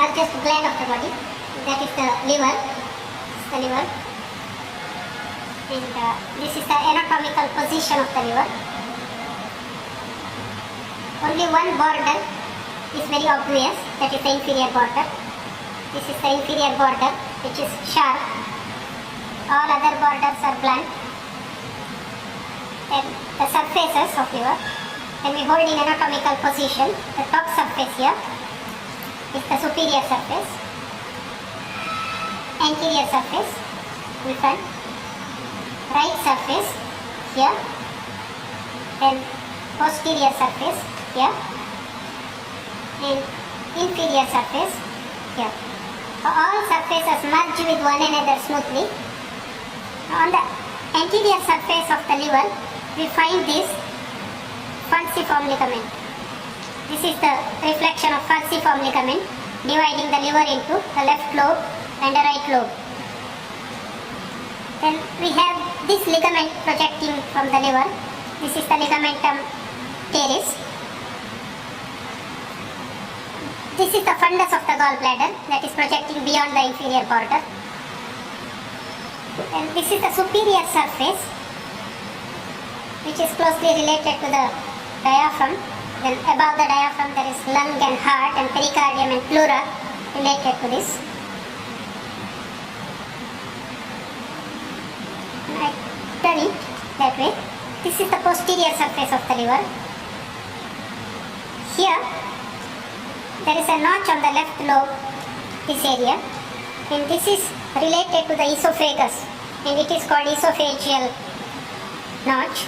largest gland of the body, that is the liver. And this is the anatomical position of the liver. Only one border is very obvious, that is the inferior border. This is the inferior border, which is sharp. All other borders are blunt. And the surfaces of liver, when we hold in anatomical position, the top surface here is the superior surface, anterior surface in front, right surface here, then posterior surface here, and inferior surface here. All surfaces merge with one another smoothly. On the anterior surface of the liver, we find this falciform ligament. This is the reflection of falciform ligament dividing the liver into the left lobe and the right lobe. Then we have this ligament projecting from the liver. This is the ligamentum teres. This is the fundus of the gallbladder that is projecting beyond the inferior border. And this is the superior surface, which is closely related to the diaphragm. Then above the diaphragm there is lung and heart and pericardium and pleura related to this. I turn it that way. This is the posterior surface of the liver. Here there is a notch on the left lobe, this area, and this is related to the esophagus, and it is called esophageal notch.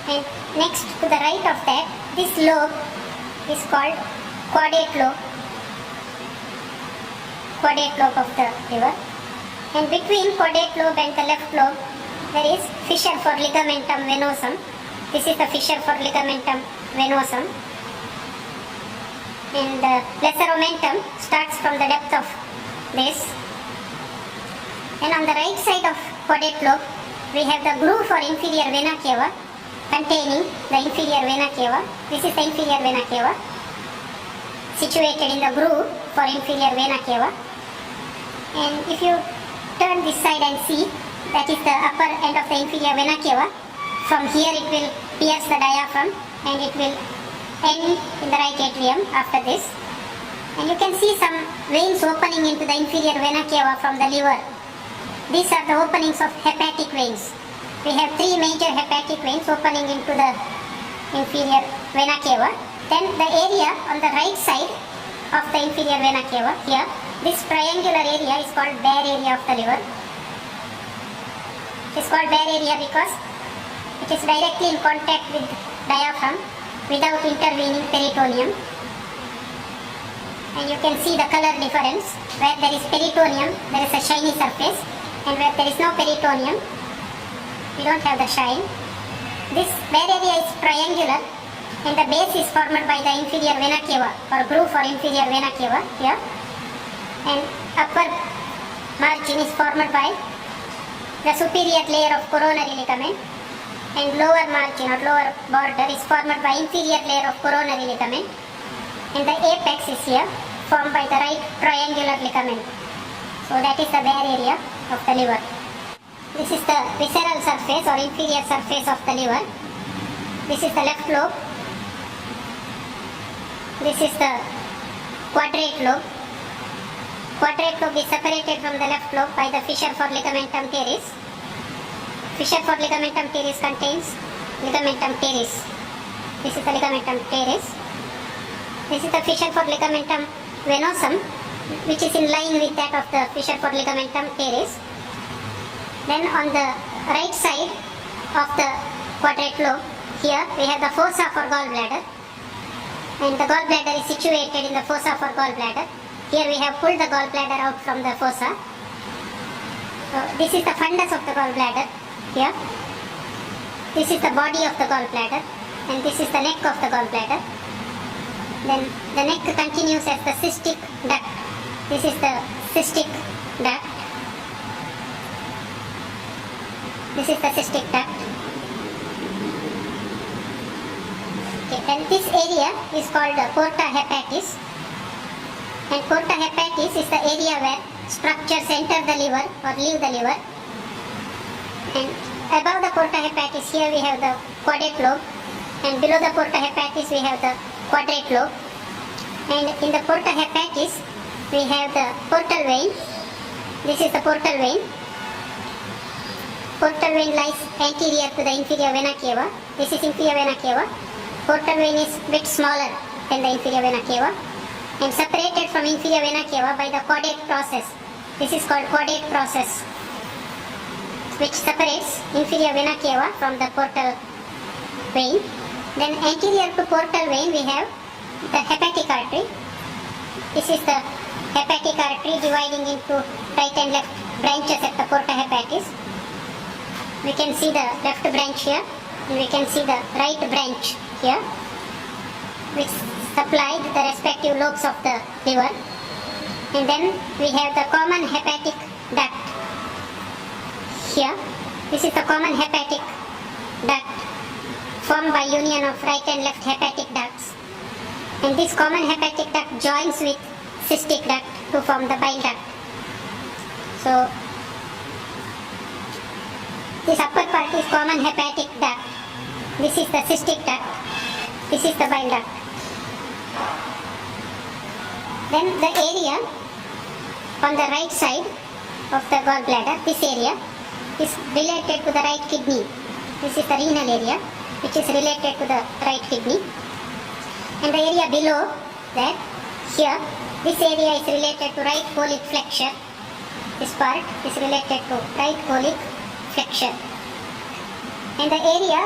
And next to the right of that, this lobe is called caudate lobe of the liver. And between caudate lobe and the left lobe, there is fissure for ligamentum venosum. This is the fissure for ligamentum venosum. And the lesser omentum starts from the depth of this. And on the right side of caudate lobe, we have the groove for inferior vena cava containing the inferior vena cava. This is the inferior vena cava situated in the groove for inferior vena cava. And if you turn this side and see, that is the upper end of the inferior vena cava. From here it will pierce the diaphragm and it will end in the right atrium after this. And you can see some veins opening into the inferior vena cava from the liver. These are the openings of hepatic veins. We have three major hepatic veins opening into the inferior vena cava. Then the area on the right side of the inferior vena cava, here, this triangular area is called bare area of the liver. It is called bare area because it is directly in contact with diaphragm without intervening peritoneum. And you can see the color difference. Where there is peritoneum, there is a shiny surface, and where there is no peritoneum, we don't have the shine. This bare area is triangular, and the base is formed by the inferior vena cava or groove for inferior vena cava here, and upper margin is formed by the superior layer of coronary ligament, and lower margin or lower border is formed by inferior layer of coronary ligament, and the apex is here formed by the right triangular ligament. So that is the bare area of the liver. This is the visceral surface or inferior surface of the liver. This is the left lobe. This is the quadrate lobe. Quadrate lobe is separated from the left lobe by the fissure for ligamentum teres. Fissure for ligamentum teres contains ligamentum teres. This is the ligamentum teres. This is the fissure for ligamentum venosum, which is in line with that of the fissure for ligamentum teres. Then on the right side of the quadrate lobe, here we have the fossa for gallbladder, and the gallbladder is situated in the fossa for gallbladder. Here we have pulled the gallbladder out from the fossa. So this is the fundus of the gallbladder here. This is the body of the gallbladder, and this is the neck of the gallbladder. Then the neck continues as the cystic duct. This is the cystic duct. This is the cystic duct. Okay, and this area is called porta hepatis. And porta hepatis is the area where structures enter the liver or leave the liver. And above the porta hepatis here we have the caudate lobe, and below the porta hepatis we have the quadrate lobe. And in the porta hepatis we have the portal vein. This is the portal vein. Portal vein lies anterior to the inferior vena cava. This is inferior vena cava. Portal vein is bit smaller than the inferior vena cava and separated from inferior vena cava by the caudate process. This is called caudate process, which separates inferior vena cava from the portal vein. Then anterior to portal vein we have the hepatic artery. This is the hepatic artery dividing into right and left branches at the porta hepatis. We can see the left branch here, and we can see the right branch here, which supply the respective lobes of the liver. And then we have the common hepatic duct here. This is the common hepatic duct formed by union of right and left hepatic ducts. And this common hepatic duct joins with cystic duct to form the bile duct. So this upper part is common hepatic duct. This is the cystic duct. This is the bile duct. Then the area on the right side of the gallbladder, this area is related to the right kidney. This is the renal area, which is related to the right kidney. And the area below that, here, this area is related to right colic flexure. This part is related to right colic flexure. And the area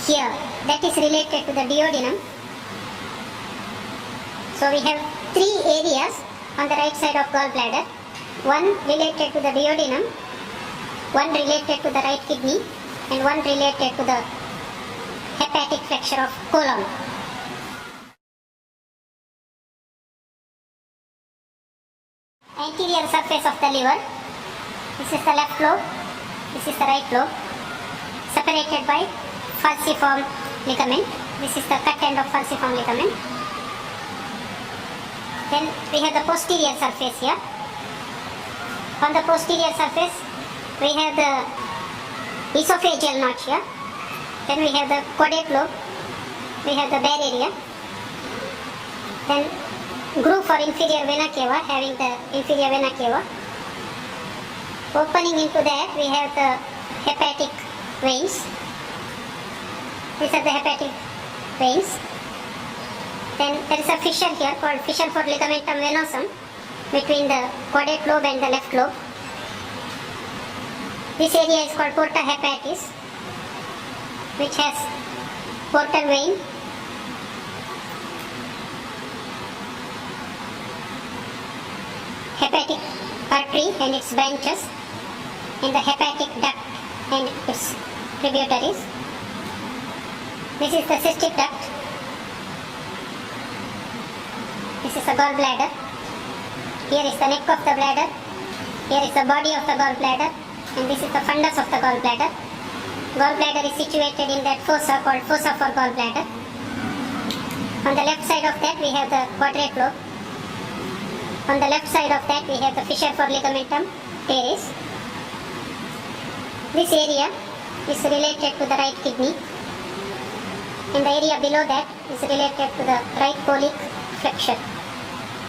here, that is related to the duodenum. So we have three areas on the right side of gallbladder. One related to the duodenum, one related to the right kidney, and one related to the hepatic flexure of colon. Anterior surface of the liver. This is the left lobe. This is the right lobe. Separated by falciform ligament. This is the cut end of falciform ligament. Then we have the posterior surface here. On the posterior surface, we have the esophageal notch here. Then we have the caudate lobe. We have the bare area. Then groove for inferior vena cava, having the inferior vena cava. Opening into that, we have the hepatic veins. These are the hepatic veins. Then there is a fissure here called fissure for ligamentum venosum between the caudate lobe and the left lobe. This area is called porta hepatis, which has portal vein, hepatic artery and its branches, and the hepatic duct and its tributaries. This is the cystic duct. This is the gallbladder. Here is the neck of the bladder. Here is the body of the gallbladder, and this is the fundus of the gallbladder. Gallbladder is situated in that fossa called fossa for gallbladder. On the left side of that we have the quadrate lobe. On the left side of that we have the fissure for ligamentum teres. This area is related to the right kidney, and the area below that is related to the right colic flexure.